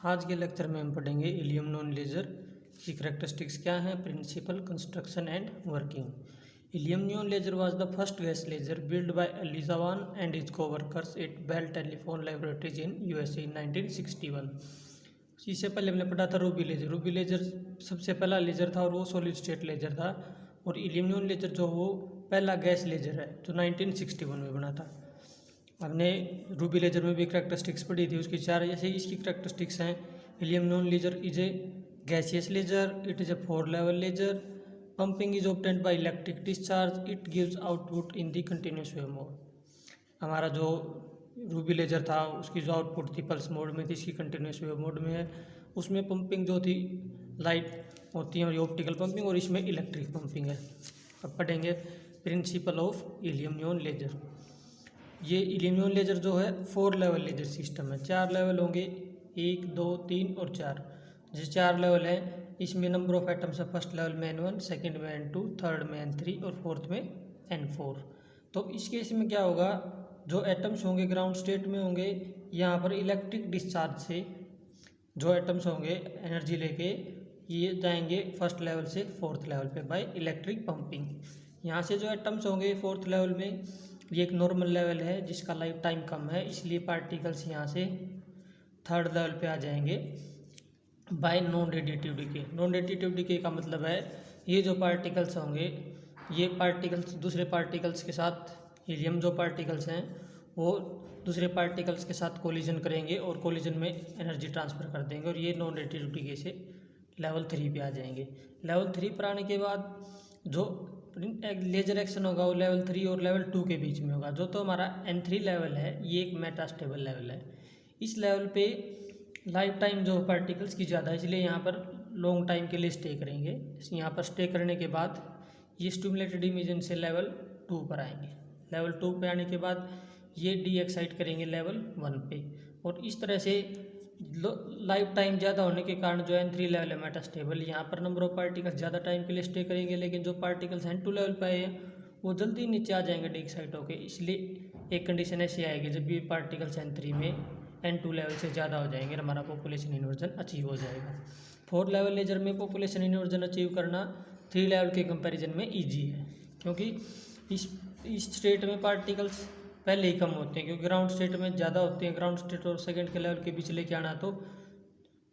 आज के लेक्चर में हम पढ़ेंगे हीलियम नॉन लेजर की करेक्टरिस्टिक्स क्या हैं, principle, construction and working. Helium neon laser was the first gas laser built by Eliza Van and his co-workers at Bell Telephone Laboratories in USA in 1961। इससे पहले हमने पढ़ा था रूबी लेजर। रूबी लेजर सबसे पहला laser था और वो सॉलिड स्टेट लेजर था, और हीलियम नियॉन लेजर जो वो पहला गैस लेजर है जो 1961 में बना था। हमने रूबी लेजर में भी करेक्टरिस्टिक्स पढ़ी थी, उसकी चार ऐसे इसकी करेक्टरिस्टिक्स हैं। Helium neon laser is a gaseous laser, it is a 4 level laser, pumping is obtained by electric discharge, it gives output in the continuous wave mode. हमारा जो रूबी लेजर था उसकी जो आउटपुट थी पल्स मोड में थी, इसकी continuous wave mode में है। उसमें पंपिंग जो थी लाइट होती है और ये ऑप्टिकल पंपिंग, और इसमें इलेक्ट्रिक पंपिंग है। अब पढ़ेंगे principle of helium neon laser. ये हीलियम नियॉन लेजर जो है 4 लेवल लेजर सिस्टम है। 4 लेवल होंगे, 1, 2, 3 और 4। जैसे 4 लेवल हैं, इसमें नंबर ऑफ एटम्स है फर्स्ट लेवल में N1, सेकंड में N2, थर्ड में N3 और फोर्थ में N4। तो इस केस में क्या होगा, जो एटम्स होंगे ग्राउंड स्टेट में होंगे, यहाँ पर इलेक्ट्रिक डिस्चार्ज से जो एटम्स होंगे एनर्जी लेके ये जाएंगे फर्स्ट लेवल से फोर्थ लेवल पे बाय इलेक्ट्रिक पंपिंग। यहाँ से जो एटम्स होंगे फोर्थ लेवल में, ये एक नॉर्मल लेवल है जिसका लाइफ टाइम कम है, इसलिए पार्टिकल्स यहाँ से थर्ड लेवल पे आ जाएंगे by non radiative decay. Non radiative decay का मतलब है ये जो पार्टिकल्स होंगे, ये पार्टिकल्स दूसरे पार्टिकल्स के साथ, हीलियम जो पार्टिकल्स हैं वो दूसरे पार्टिकल्स के साथ कोलिजन करेंगे और कोलिजन में एनर्जी ट्रांसफ़र कर देंगे, और ये नॉन रेडिएटिव डीके से लेवल 3 पे आ जाएंगे। लेवल 3 पर आने के बाद जो लेजर एक्शन होगा वो लेवल 3 और लेवल 2 के बीच में होगा। जो तो हमारा N3 लेवल है ये एक मेटास्टेबल लेवल है। इस लेवल पे लाइफ टाइम जो पार्टिकल्स की ज़्यादा है, इसलिए यहाँ पर लॉन्ग टाइम के लिए स्टे करेंगे। यहाँ पर स्टे करने के बाद ये स्टिमुलेटेड इमिशन से लेवल 2 पर आएंगे। लेवल 2 पे आने के बाद ये डी एक्साइट करेंगे लेवल 1 पे, और इस तरह से लाइफ टाइम ज़्यादा होने के कारण जो N3 लेवल है मेटास्टेबल, यहाँ पर नंबर ऑफ पार्टिकल्स ज़्यादा टाइम के लिए स्टे करेंगे, लेकिन जो पार्टिकल्स N2 लेवल पे आए हैं वो जल्दी नीचे आ जाएंगे डी एक्साइट होकर। इसलिए एक कंडीशन ऐसी आएगी जब भी पार्टिकल्स N3 में N2 लेवल से ज़्यादा हो जाएंगे, हमारा पॉपुलेशन इन्वर्जन अचीव हो जाएगा। 4 लेवल लेजर में पॉपुलेशन इन्वर्जन अचीव करना 3 लेवल के कंपेरिजन में ईजी है, क्योंकि इस स्टेट में पार्टिकल्स पहले ही कम होते हैं, क्योंकि ग्राउंड स्टेट में ज़्यादा होते हैं। ग्राउंड स्टेट और सेकंड के लेवल के बीच लेके आना तो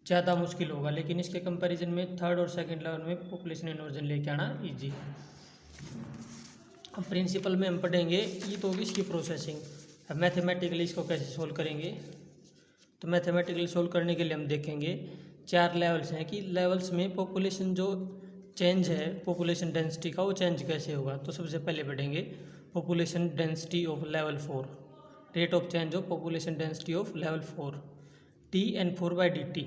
ज़्यादा मुश्किल होगा, लेकिन इसके कंपैरिजन में थर्ड और सेकंड लेवल में पॉपुलेशन इन्वर्जन लेके आना इजी है। अब प्रिंसिपल में हम पढ़ेंगे, ये तो होगी इसकी प्रोसेसिंग। अब मैथमेटिकली इसको कैसे सोल्व करेंगे, तो मैथमेटिकली सोल्व करने के लिए हम देखेंगे 4 लेवल्स हैं कि लेवल्स में पॉपुलेशन जो चेंज है पॉपुलेशन डेंसिटी का, वो चेंज कैसे होगा। तो सबसे पहले पढ़ेंगे population density of level 4, rate of change of population density of level 4, Tn4/dt।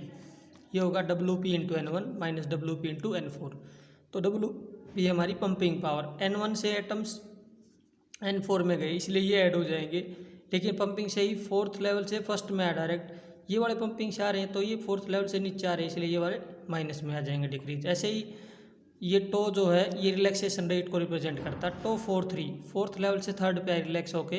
ये होगा Wp into N1 minus Wp into N4। तो Wp हमारी पंपिंग पावर, N1 से एटम्स N4 में गए इसलिए ये ऐड हो जाएंगे, लेकिन पंपिंग से ही फोर्थ लेवल से फर्स्ट में आ डायरेक्ट, ये वाले पंपिंग से आ रहे हैं तो ये फोर्थ लेवल से नीचे आ रहे हैं, इसलिए ये वाले माइनस में आ जाएंगे, डिक्रीज। ऐसे ही ये टो जो है ये रिलैक्सेशन रेट को रिप्रेजेंट करता है। टो 4/3 फोर्थ लेवल से थर्ड पे रिलैक्स होके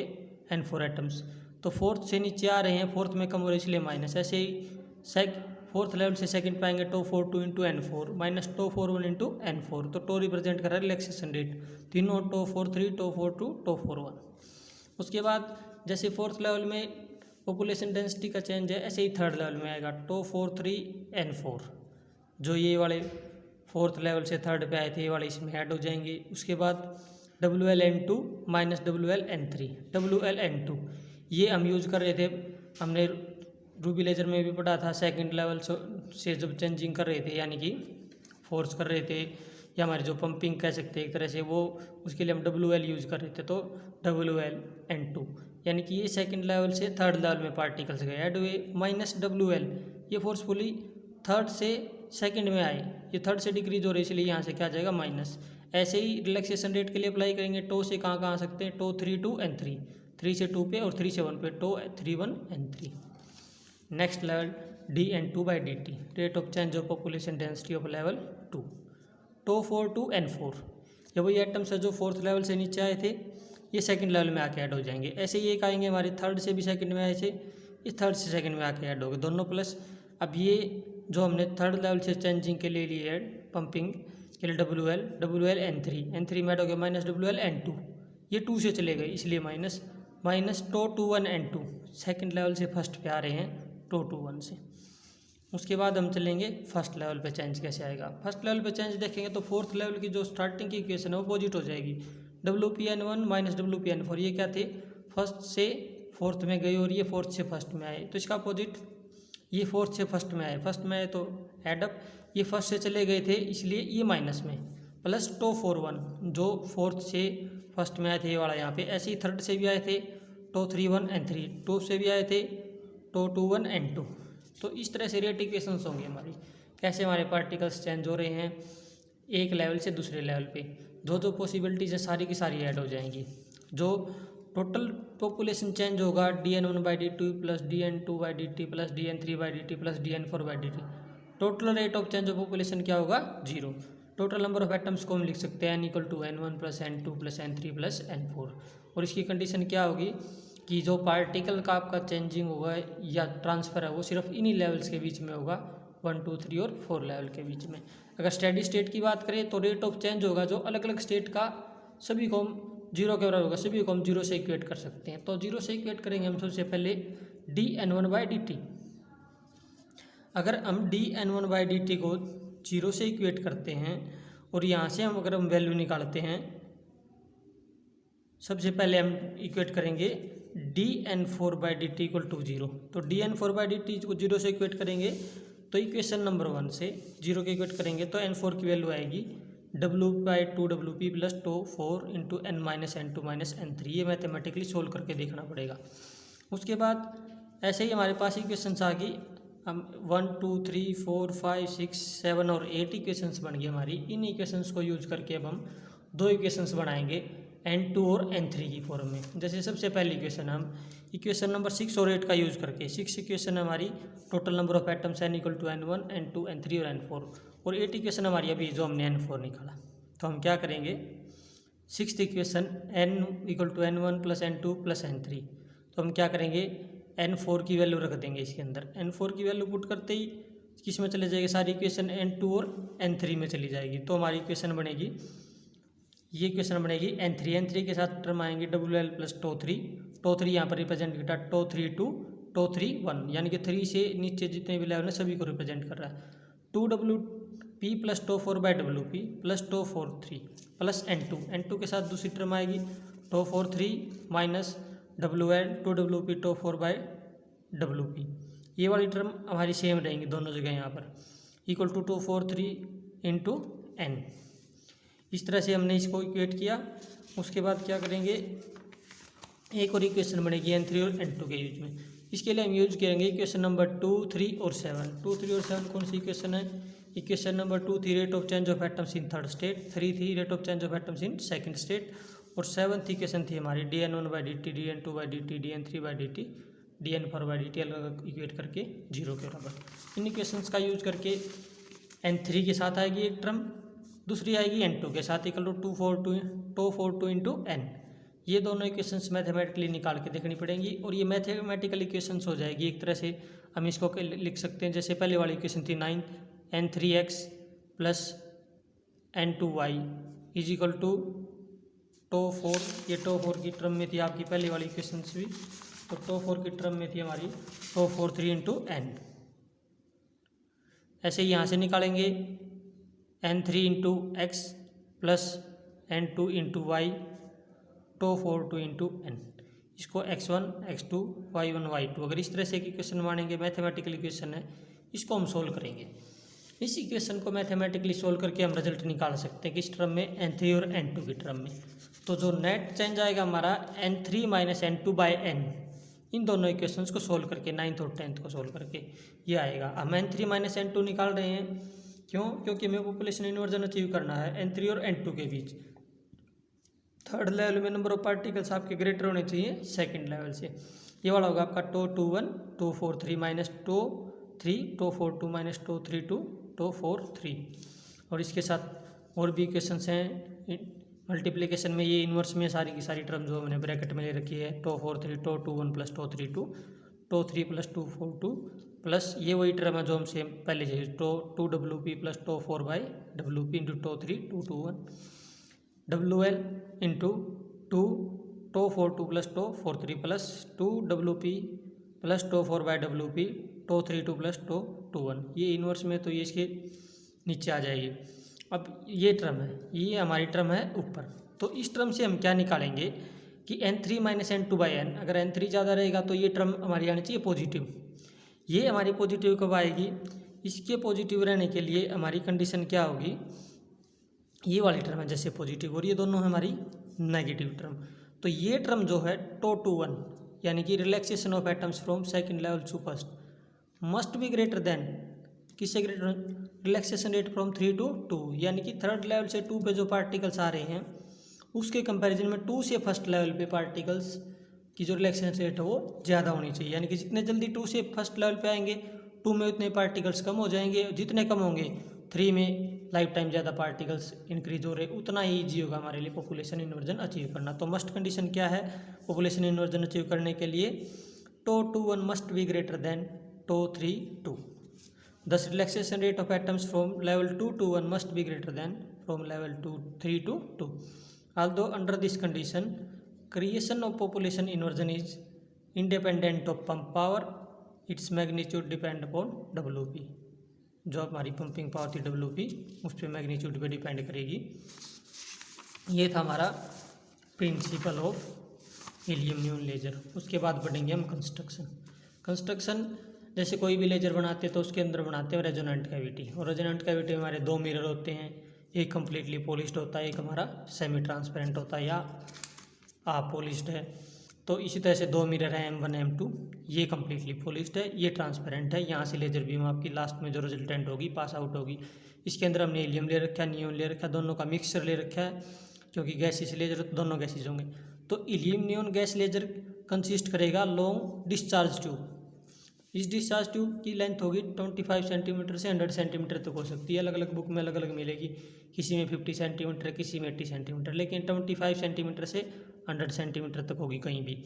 N4 एटम्स, तो फोर्थ से नीचे आ रहे हैं, फोर्थ में कम हो रहे हैं इसलिए माइनस। ऐसे ही फोर्थ लेवल से सेकंड पाएंगे tau 4/2 into N4 minus tau 4/1 into N4। तो टो रिप्रेजेंट कर रहा है रिलैक्सेशन रेट, तीनों टो 4/3, टो 4/2, टो 4/1। उसके बाद जैसे फोर्थ लेवल में पॉपुलेशन डेंसिटी का चेंज है, ऐसे ही थर्ड लेवल में आएगा टो 4/3 N4। जो ये वाले फोर्थ लेवल से थर्ड पे आए थे ये वाले इसमें ऐड हो जाएंगे। उसके बाद WLN2 माइनस WLN3, WLN2 ये हम यूज़ कर रहे थे, हमने रूबी लेजर में भी पढ़ा था। सेकंड लेवल से जब चेंजिंग कर रहे थे, यानी कि फोर्स कर रहे थे, या हमारी जो पंपिंग कह सकते हैं एक तरह से, वो उसके लिए हम WL यूज़ कर रहे थे, तो WLN2 यानी कि ये सेकंड लेवल से थर्ड लेवल में पार्टिकल्स गए ऐड हुए, माइनस WL ये फोर्सफुली थर्ड से सेकंड में आए, ये थर्ड से डिक्रीज हो रही है इसलिए यहाँ से क्या आ जाएगा माइनस। ऐसे ही रिलैक्सेशन रेट के लिए अप्लाई करेंगे, टो से कहाँ कहाँ आ सकते हैं, टो 3 to N3, 3 से 2 पे और 3 से 1 पे, tau 3/1 N3। Next level Dn2/dt, rate of change of population density of level 2, tau 4 to N4। ये वही एटम्स है जो फोर्थ लेवल से नीचे आए थे, ये सेकंड लेवल में आके ऐड हो जाएंगे। ऐसे ही एक आएंगे हमारे थर्ड से भी सेकंड में आए थे, ये थर्ड से सेकंड में आके ऐड हो गए, दोनों प्लस अब ये जो हमने थर्ड लेवल से चेंजिंग के लिए लिए है पंपिंग के लिए WL N3 में ऐड हो गया माइनस WL N2, ये 2 से चले गए इसलिए minus tau two 1 N2 second level से फर्स्ट पे आ रहे हैं टो टू 1 से। उसके बाद हम चलेंगे फर्स्ट लेवल पे चेंज कैसे आएगा। फर्स्ट लेवल पे चेंज देखेंगे तो फोर्थ लेवल की जो स्टार्टिंग की इक्वेशन है वो अपोजिट हो जाएगी, WPN1 माइनस WPN4, ये क्या थे फर्स्ट से फोर्थ में गए और ये फोर्थ से फर्स्ट में आए, तो इसका अपोजिट ये फोर्थ से फर्स्ट में आए, फर्स्ट में आए तो एडअप, ये फर्स्ट से चले गए थे इसलिए ये माइनस में, प्लस टो 4 1 जो फोर्थ से फर्स्ट में आए थे ये वाला यहाँ पे, ऐसे ही थर्ड से भी आए थे टो 3 1 N3, टू से भी आए थे टो 2 1 N2। तो इस तरह से रेट इक्वेशंस होंगे हमारी, कैसे हमारे पार्टिकल्स चेंज हो रहे हैं एक लेवल से दूसरे लेवल पे, जो पॉसिबिलिटीज है सारी की सारी ऐड हो जाएंगी। जो टोटल पॉपुलेशन चेंज होगा dN1/dt plus dN2/dt plus dN3/dt plus dN4/dt, total rate of change of population क्या होगा 0। टोटल नंबर ऑफ एटम्स को हम लिख सकते हैं N=N1 plus N2 plus N3 plus N4, और इसकी कंडीशन क्या होगी कि जो पार्टिकल का आपका चेंजिंग होगा या ट्रांसफ़र है वो सिर्फ इन्हीं लेवल्स के बीच में होगा, 1 2 3 और 4 लेवल के बीच में। अगर स्टेडी स्टेट की बात करें तो रेट ऑफ चेंज होगा जो अलग अलग स्टेट का सभी को हम 0 के बराबर होगा, सभी को हम 0 से इक्वेट कर सकते हैं। तो 0 से इक्वेट करेंगे हम सबसे पहले dN1/dt। अगर हम dN1/dt को 0 से इक्वेट करते हैं और यहाँ से अगर हम वैल्यू निकालते हैं, सबसे पहले हम इक्वेट करेंगे dN4/dt = 0। तो dN4/dt को 0 से इक्वेट करेंगे तो इक्वेशन नंबर 1 से 0 के इक्वेट करेंगे तो N4 की वैल्यू आएगी W/2WP plus to 4 × N-N2 - N3। ये मैथमेटिकली सोल्व करके देखना पड़ेगा। उसके बाद ऐसे ही हमारे पास इक्वेशंस आ गई, हम 1 2 3 4 5 6 7 और 8 इक्वेशंस बन गई हमारी। इन इक्वेशंस को यूज़ करके अब हम 2 इक्वेशंस बनाएंगे N2 और N3 की फॉर्म में। जैसे सबसे पहली इक्वेशन हम इक्वेशन नंबर 6 और 8 का यूज़ करके, 6 इक्वेशन हमारी total number of atoms N=N1 N2 N3 और N4, और 8 इक्वेशन हमारी अभी जो हमने N4 निकाला। तो हम क्या करेंगे, 6th equation N=N1 plus N2 plus N3, तो हम क्या करेंगे N4 की वैल्यू रख देंगे इसके अंदर। N4 की वैल्यू पुट करते ही किस में चले जाएगी, सारी इक्वेशन N2 और N3 में चली जाएगी। तो हमारी इक्वेशन बनेगी, ये इक्वेशन बनेगी N3 के साथ टर्म आएंगे WL प्लस टो 3 यहाँ पर रिप्रेजेंट करता है टो 3 2 टो 3 1, यानी कि 3 से नीचे जितने भी लेवल है सभी को रिप्रेजेंट कर रहा है। 2WP plus tau 4/WP plus to 4 3 plus N2 के साथ दूसरी टर्म आएगी to 4 3 minus WL 2WP to 4/WP। ये वाली टर्म हमारी सेम रहेंगी दोनों जगह यहाँ पर, इक्वल टू टो 4 3 × N। इस तरह से हमने इसको इक्वेट किया। उसके बाद क्या करेंगे, एक और इक्वेशन बनेगी N3 और N2 के यूज में। इसके लिए हम यूज करेंगे इक्वेशन नंबर 2 3 और 7। 2 3 और 7 कौन सी इक्वेशन है, इक्वेशन नंबर 2 थी rate of change of atoms in third state, 3 थी rate of change of atoms in second state, और 7th इक्वेशन थी हमारी dN1/dt dN2/dt dN3/dt dN4/dt अलग इक्वेट करके 0 के बराबर। इन इक्वेशंस का यूज करके N3 के साथ आएगी एक टर्म, दूसरी आएगी N2 के साथ इक्वल टू 2 × N। ये दोनों इक्वेशंस मैथमेटिकली निकाल के देखनी पड़ेंगी, और ये मैथमेटिकल इक्वेशंस हो जाएगी। एक तरह से हम इसको लिख सकते हैं, जैसे पहले वाली इक्वेशन थी 9 N3x plus N2y is equal to to 4, ये टो 4 की टर्म में थी आपकी पहले वाली इक्वेशंस भी, तो टो 4 की टर्म में थी हमारी टो 4 3 × N। ऐसे ही यहाँ से निकालेंगे N3 × x plus N2 × y tau 4 2 × N। इसको x1 x2 y1 y2, अगर इस तरह से एक इक्वेशन मानेंगे, मैथमेटिकल इक्वेशन है, इसको हम सोल्व करेंगे। इस इक्वेशन को मैथमेटिकली सोल्व करके हम रिजल्ट निकाल सकते हैं किस टर्म में, N3 और N2 की टर्म में। तो जो नेट चेंज आएगा हमारा N3 - N2/N, इन दोनों इक्वेशंस को सोल्व करके 9th और 10th को सोल्व करके ये आएगा। हम N3 - N2 निकाल रहे हैं, क्यों, क्योंकि हमें पॉपुलेशन इन्वर्जन अचीव करना है N3 और N2 के बीच। थर्ड लेवल में नंबर ऑफ पार्टिकल्स आपके ग्रेटर होने चाहिए सेकंड लेवल से। ये वाला होगा आपका tau 2 1 tau 4 3 minus tau 3 tau 4 2 minus tau 3 2 tau 4 3। और इसके साथ और भी इक्वेशंस हैं मल्टीप्लिकेशन में, ये इन्वर्स में सारी की सारी टर्म जो मैंने ब्रैकेट में ले रखी है, टो 4 3 टो 2 1 प्लस टो 3 2 टो 3 प्लस 2 4 2 प्लस ये वही टर्म है जो हम सेम पहले चाहिए, two W P plus to 4 by W P into टो 3 2 W L into two to 4 2 plus to 4 3 plus two W P plus to 4 by W P टो 3 2 प्लस टो 2 1। ये इन्वर्स में तो ये इसके नीचे आ जाएगी। अब ये टर्म है, ये हमारी टर्म है ऊपर। तो इस टर्म से हम क्या निकालेंगे कि n3 माइनस n2/n, अगर n3 ज़्यादा रहेगा तो ये टर्म हमारी आनी चाहिए पॉजिटिव। ये हमारी पॉजिटिव कब आएगी, इसके पॉजिटिव रहने के लिए हमारी कंडीशन क्या होगी, ये वाली टर्म है जैसे पॉजिटिव, और ये दोनों है हमारी नेगेटिव टर्म। तो ये टर्म जो है टो 2 1 यानी कि relaxation of atoms from second level to first must be greater than, किससे greater, relaxation rate from 3 to 2, यानी कि थर्ड लेवल से 2 पे जो पार्टिकल्स आ रहे हैं उसके कंपैरिजन में 2 से फर्स्ट लेवल पे पार्टिकल्स की जो रिलैक्सेशन रेट है वो ज़्यादा होनी चाहिए। यानी कि जितने जल्दी 2 से फर्स्ट लेवल पे आएंगे 2 में उतने पार्टिकल्स कम हो जाएंगे, जितने कम होंगे 3 में लाइफ टाइम ज़्यादा पार्टिकल्स इंक्रीज हो रहे, उतना ही ईजी होगा हमारे लिए पॉपुलेशन इन्वर्जन अचीव करना। तो मस्ट कंडीशन क्या है पॉपुलेशन इन्वर्जन अचीव करने के लिए, tau 2 1 must be greater than tau 3 2। Thus relaxation rate of atoms from level 2 to 1 must be greater than from level 3 to 2. Although under this condition, creation of population inversion is independent of pump power, its magnitude depend upon WP. जो हमारी pumping power थी WP उस पर magnitude पे depend करेगी। ये था हमारा principle of helium neon laser. उसके बाद बढ़ेंगे हम कंस्ट्रक्शन। जैसे कोई भी लेजर बनाते हैं तो उसके अंदर बनाते हैं रेजोनेंट कैविटी, और रेजोनेंट कैविटी में हमारे 2 मिरर होते हैं, एक कम्प्लीटली पॉलिश्ड होता है, एक हमारा सेमी ट्रांसपेरेंट होता है या पॉलिश्ड है। तो इसी तरह से 2 मिरर हैं M1 M2, ये कम्प्लीटली पॉलिश्ड है, ये ट्रांसपेरेंट है। यहाँ से लेजर बीम आपकी लास्ट में जो रिजल्टेंट होगी पास आउट होगी। इसके अंदर हमने हीलियम ले रखा है, नियॉन ले रखा है, दोनों का मिक्सचर ले रखा है, क्योंकि गैसेस लेजर दोनों गैसेज होंगे। तो helium neon gas laser consist करेगा लॉन्ग डिस्चार्ज ट्यूब। इस डिस्चार्ज ट्यूब की लेंथ होगी 25 सेंटीमीटर से 100 सेंटीमीटर तक हो सकती है, अलग अलग बुक में अलग अलग मिलेगी, किसी में 50 सेंटीमीटर, किसी में 80 सेंटीमीटर, लेकिन 25 सेंटीमीटर से 100 सेंटीमीटर तक होगी कहीं भी।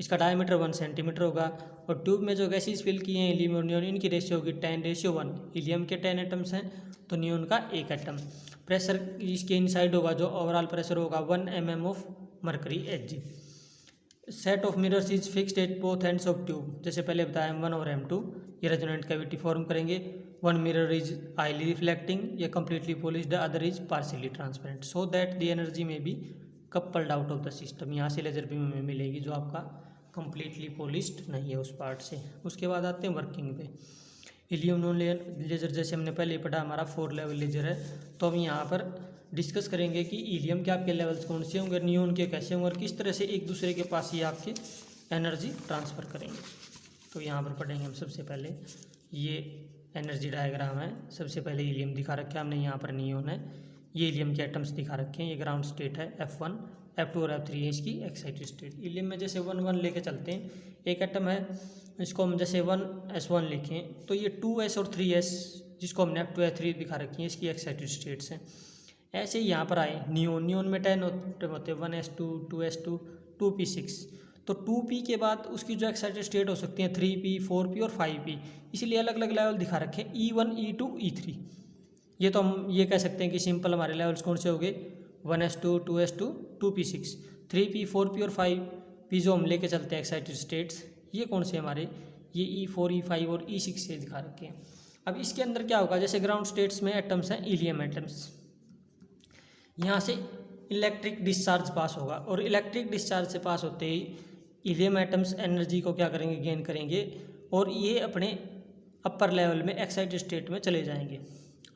इसका डायमीटर 1 सेंटीमीटर होगा। और ट्यूब में जो गैसेज फिल किए हैं हीलियम और नियॉन, इनकी रेशियो होगी 10:1। हीलियम के 10 एटम्स हैं तो नियॉन का 1 एटम। प्रेशर इसके इनसाइड होगा, जो ओवरऑल प्रेशर होगा 1 mm of mercury Hg। Set of mirrors is fixed at both ends of tube, जैसे पहले बताया M1 और M2 ये रेजोनेंट कैविटी फॉर्म करेंगे। 1 मिरर इज हाईली रिफ्लेक्टिंग या completely polished, the other is partially transparent, so that the energy may be coupled out of the system. यहाँ से laser beam में मिलेगी जो आपका कम्प्लीटली पॉलिश्ड नहीं है उस पार्ट से। उसके बाद आते हैं वर्किंग पे। हीलियम नियॉन लेजर जैसे हमने पहले ही पढ़ा हमारा 4 लेवल लेजर है, तो हम यहाँ पर डिस्कस करेंगे कि हीलियम के आपके लेवल्स कौन से होंगे, नियॉन के कैसे होंगे और किस तरह से एक दूसरे के पास ही आपके एनर्जी ट्रांसफ़र करेंगे। तो यहाँ पर पढ़ेंगे हम सबसे पहले, ये एनर्जी डायग्राम है। सबसे पहले हीलियम दिखा रखा है हमने, यहाँ पर नियॉन है, ये हीलियम के एटम्स दिखा रखे हैं, ये ग्राउंड स्टेट है F1 F2 और F3 है इसकी एक्साइटेड स्टेट। हीलियम में जैसे 1 1 लेके चलते हैं, एक एटम है इसको हम जैसे 1s1 लिखें तो ये 2s और 3s जिसको हमने F2 F3 दिखा रखी है इसकी एक्साइटेड स्टेट्स हैं। ऐसे ही यहाँ पर आए नियॉन में 10 होते हैं, 1s2 2s2 2p6। तो 2p के बाद उसकी जो एक्साइटेड स्टेट हो सकती हैं 3p 4p और 5p, इसलिए अलग अलग लेवल दिखा रखे हैं E1 E2 E3। ये तो हम ये कह सकते हैं कि सिंपल हमारे लेवल्स कौन से हो गए 1s2 2s2 2p6, 3p 4p और 5p जो हम लेके चलते हैं एक्साइटेड स्टेट्स, ये कौन से हमारे ये E4 E5 और E6 से दिखा रखे हैं। अब इसके अंदर क्या होगा, जैसे ग्राउंड स्टेट्स में एटम्स हैं हीलियम एटम्स, यहाँ से इलेक्ट्रिक डिस्चार्ज पास होगा और इलेक्ट्रिक डिस्चार्ज से पास होते ही हीलियम एटम्स एनर्जी को क्या करेंगे, गेन करेंगे और ये अपने अपर लेवल में एक्साइटेड स्टेट में चले जाएंगे।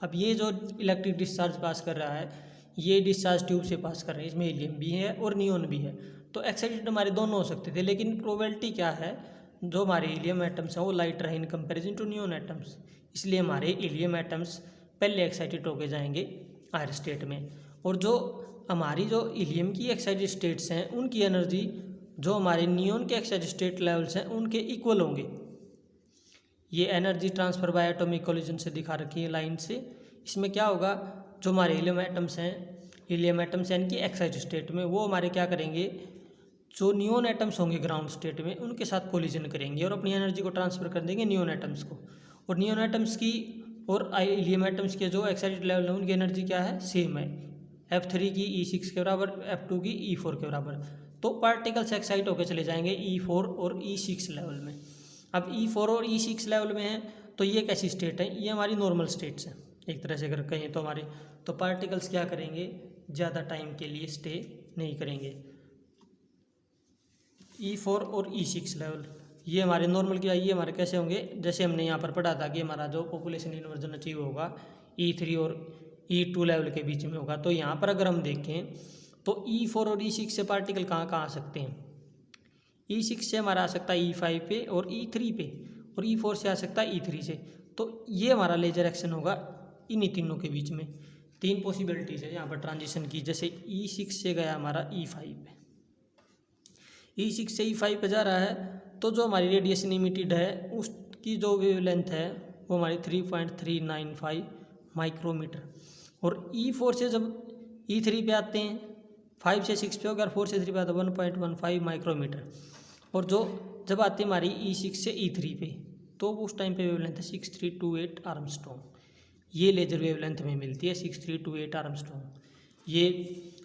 अब ये जो इलेक्ट्रिक डिस्चार्ज पास कर रहा है ये डिस्चार्ज ट्यूब से पास कर रहे हैं, इसमें हीलियम भी है और नियॉन भी है, तो एक्साइटेड हमारे दोनों हो सकते थे, लेकिन प्रोबेबिलिटी क्या है, जो हमारे हीलियम एटम्स हैं वो लाइट रहे in comparison to neon atoms, इसलिए हमारे हीलियम एटम्स पहले एक्साइटेड होके जाएंगे हायर स्टेट में। और जो हमारी जो हीलियम की एक्साइटेड स्टेट्स हैं उनकी एनर्जी जो हमारे नियॉन के एक्साइटेड स्टेट लेवल्स हैं उनके इक्वल होंगे। ये energy transfer by atomic collision से दिखा रखी है लाइन से। इसमें क्या होगा, जो हमारे हीलियम एटम्स हैं इनकी एक्साइटेड स्टेट में वो हमारे क्या करेंगे, जो नियोन एटम्स होंगे ग्राउंड स्टेट में उनके साथ कोलिजन करेंगे और अपनी एनर्जी को ट्रांसफर कर देंगे नियोन एटम्स को। और नियोन एटम्स की और हीलियम एटम्स के जो एक्साइटेड लेवल है उनकी एनर्जी क्या है, सेम है, F3 की E6 के बराबर, F2 की E4 के बराबर। तो पार्टिकल्स एक्साइट होकर चले जाएंगे E4 और E6 लेवल में। अब E4 और E6 लेवल में है तो ये कैसी स्टेट है, ये हमारी नॉर्मल स्टेट्स हैं एक तरह से अगर कहें तो हमारे। तो पार्टिकल्स क्या करेंगे, ज़्यादा टाइम के लिए स्टे नहीं करेंगे। E4 और E6 लेवल ये हमारे नॉर्मल क्या, ये हमारे कैसे होंगे, जैसे हमने यहाँ पर पढ़ा था कि हमारा जो पॉपुलेशन इन्वर्जन अचीव होगा E3 और E2 लेवल के बीच में होगा। तो यहाँ पर अगर हम देखें तो E4 और E6 से पार्टिकल कहाँ कहाँ आ सकते हैं। E6 से हमारा आ सकता है E5 पे और E3 पे, और E4 से आ सकता है E3 से। तो ये हमारा लेजर एक्शन होगा इन्हीं तीनों के बीच में। तीन पॉसिबिलिटीज़ है यहाँ पर ट्रांजिशन की। जैसे E6 से गया हमारा E5 पे, E6 से E5 पे जा रहा है तो जो हमारी रेडिएशन इमिटेड है उसकी जो वेवलेंथ है वो हमारी 3.395 माइक्रोमीटर। और E4 से जब E3 पे आते हैं, 5 से 6 पे होगा और 4 से 3 पे आता है 1.15 माइक्रोमीटर। और जो जब आती है हमारी E6 से E3 पे तो उस टाइम पे वेवलेंथ है 6328 आर्मस्ट्रॉन्ग। ये लेजर वेवलेंथ में मिलती है 6328 आर्मस्ट्रॉन्ग। ये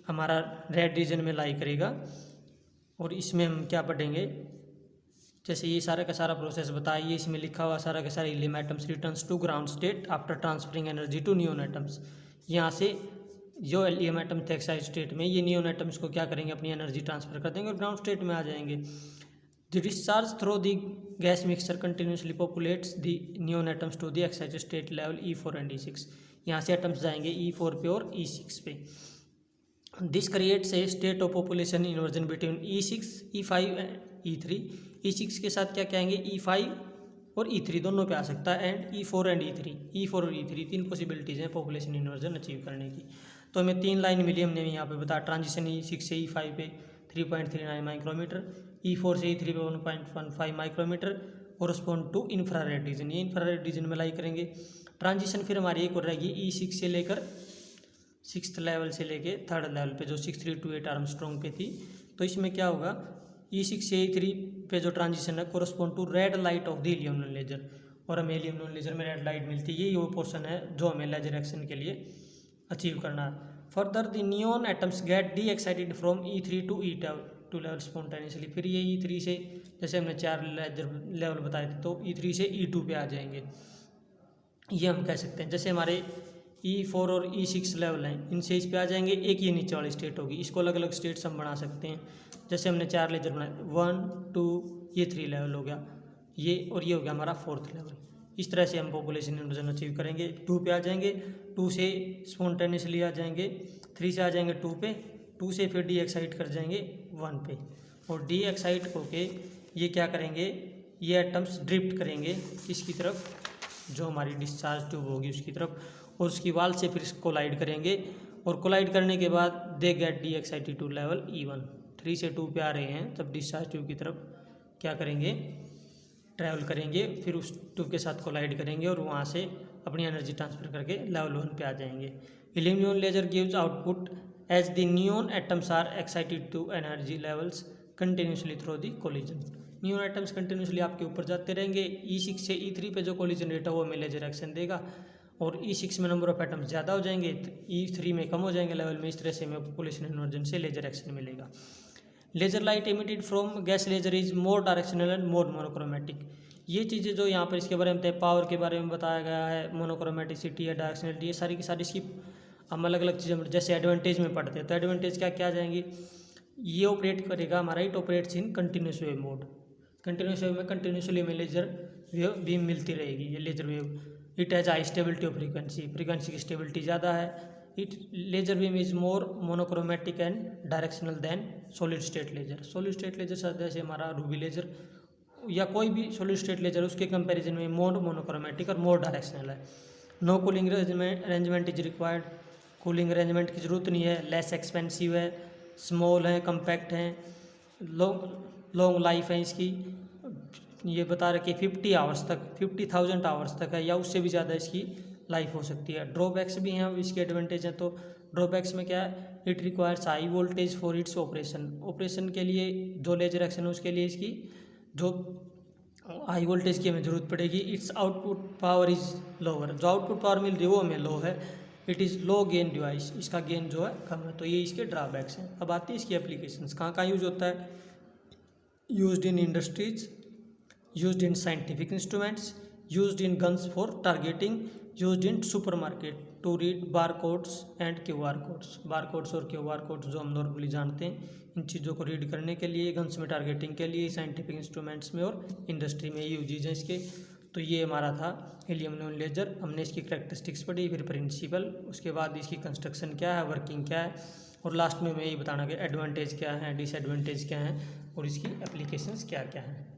हमारा रेड रीजन में लाई करेगा। और इसमें हम क्या पढ़ेंगे, जैसे ये सारा का सारा प्रोसेस बताइए, इसमें लिखा हुआ सारा का सारा helium atoms returns to ground state after transferring energy to neon atoms. यहाँ से जो हीलियम एटम थे एक्साइट स्टेट में, ये नियोन एटम्स को क्या करेंगे, अपनी एनर्जी ट्रांसफर कर देंगे और ग्राउंड स्टेट में आ जाएंगे। The discharge through the gas mixture continuously populates the neon atoms to the excited state level E4 and E6। यहाँ से एटम्स जाएंगे E4 पे और E6 पे। This creates a state of population inversion between E6, E5 and E3। E6 के साथ क्या कहेंगे, E5 और E3 दोनों पे आ सकता है, एंड E4 एंड E4 और E3 तीन पॉसिबिलिटीज़ हैं पॉपुलेशन इन्वर्जन अचीव करने की। तो हमें तीन लाइन मिली, हमने यहाँ पे बताया ट्रांजिशन E6 से E5 पे 3.39 माइक्रोमीटर, E4 से E3 पे 1.15 micrometre, correspond to infrared region. ये इंफ्रारेड रीजन में लाई करेंगे। ट्रांजिशन फिर हमारी एक और रहेगी E6 से लेकर 6th लेवल से लेके 3rd लेवल पे जो 6328 आर्मस्ट्रॉन्ग पे थी। तो इसमें क्या होगा, E6 से E3 पे जो ट्रांजिशन है correspond to red light of the helium neon laser. और हमें हीलियम नॉन लेजर में रेड लाइट मिलती है, ये वो पोर्शन है जो हमें लेजर एक्शन के लिए अचीव करना है। Further the neon atoms get de excited from E3 to E2 level spontaneously. फिर ये E3 से, जैसे हमने 4 लेजर लेवल बताए थे, तो E3 से E2 पे आ जाएंगे। ये हम कह सकते हैं। जैसे हमारे E4 और E6 लेवल हैं, इनसे इस पे आ जाएंगे, एक ये नीचे वाली स्टेट होगी। इसको अलग अलग स्टेट्स हम बना सकते हैं। जैसे हमने 4 लेजर बनाए, 1, 2, ये 3 लेवल हो गया, ये और ये हो गया हमारा 4th लेवल। इस तरह से हम पॉपुलेशन इन्वर्जन अचीव करेंगे। 2 पे आ जाएंगे, 2 से स्पॉन्टेनियसली आ जाएंगे, 3 से आ जाएंगे 2 पे, 2 से फिर डी एक्साइट कर जाएंगे 1 पे। और डी एक्साइट होके ये क्या करेंगे, ये एटम्स ड्रिफ्ट करेंगे इसकी तरफ, जो हमारी डिस्चार्ज ट्यूब होगी उसकी तरफ, और उसकी वाल से फिर कोलाइड करेंगे। और कोलाइड करने के बाद they get de excited to level E1। 3 से 2 पे आ रहे हैं तब डिस्चार्ज ट्यूब की तरफ क्या करेंगे, ट्रैवल करेंगे, फिर उस ट्यूब के साथ कोलाइड करेंगे और वहाँ से अपनी एनर्जी ट्रांसफर करके लेवल 1 पे आ जाएंगे। Helium neon laser gives output as the neon atoms are excited to energy levels continuously through the collision. Neon atoms continuously आपके ऊपर जाते रहेंगे। E6 से E3 पे जो कोलिजन रेट है वो हमें लेजर एक्शन देगा, और E6 में नंबर ऑफ एटम्स ज़्यादा हो जाएंगे, E3 में कम हो जाएंगे लेवल में। इस तरह से हमें पॉपुलेशन इन्वर्जन से लेजर एक्शन मिलेगा। Laser light emitted from gas laser is more directional and more monochromatic. ये चीज़ें जो यहाँ पर इसके बारे में बताया, पावर के बारे में बताया गया है, मोनोक्रोमेटिसिटी है, डायरेक्शनलिटी, ये सारी की सारी इसकी हम अलग अलग चीज़ें जैसे एडवांटेज में पढ़ते हैं। तो एडवांटेज क्या क्या जाएंगी, ये ऑपरेट करेगा हमारा, it operates in continuous wave mode. Continuous wave में कंटिन्यूसली हमें लेजर वेव बीम मिलती रहेगी, ये laser wave. It has high stability of frequency की स्टेबिलिटी ज़्यादा है। It laser beam is more monochromatic and directional than solid state laser. Solid state laser जैसे हमारा रूबी लेजर या कोई भी सॉलिड स्टेट लेजर, उसके कंपैरिजन में मोर मोनोक्रोमेटिक और मोर डायरेक्शनल है। No cooling arrangement is required. Cooling arrangement की ज़रूरत नहीं है। लेस एक्सपेंसिव है, स्मॉल है, कम्पैक्ट है, लॉन्ग लाइफ है इसकी। ये बता रहे कि 50 आवर्स तक, 50,000 आवर्स तक है या उससे भी ज़्यादा इसकी लाइफ हो सकती है। ड्रॉबैक्स भी हैं, इसके एडवांटेज हैं। तो ड्रॉबैक्स में क्या है, it requires high voltage for its operation के लिए जो लेजर एक्शन है उसके लिए इसकी जो हाई वोल्टेज की हमें ज़रूरत पड़ेगी। It's output power is lower, जो आउटपुट पावर मिल रही है वो हमें लो है। It is low gain device, इसका गेन जो है कम है। तो ये इसके ड्रॉबैक्स हैं। अब आती है इसकी एप्लीकेशंस, कहाँ कहाँ यूज़ होता है। Used in industries, used in scientific instruments, used in guns for targeting, used in supermarket to read bar codes and QR codes. Bar codes और QR कोड्स जो हम नॉर्मली जानते हैं, इन चीज़ों को रीड करने के लिए, गन्स में टारगेटिंग के लिए, साइंटिफिक इंस्ट्रूमेंट्स में और इंडस्ट्री में यूजेज हैं इसके। तो ये हमारा था हीलियम नियॉन लेजर। हमने इसकी करैक्टरिस्टिक्स पढ़ी, फिर प्रिंसिपल, उसके बाद इसकी कंस्ट्रक्शन क्या है, वर्किंग क्या है, और लास्ट में मैं ये बताना कि एडवांटेज क्या है, डिसएडवांटेज क्या है और इसकी एप्लीकेशंस क्या क्या हैं।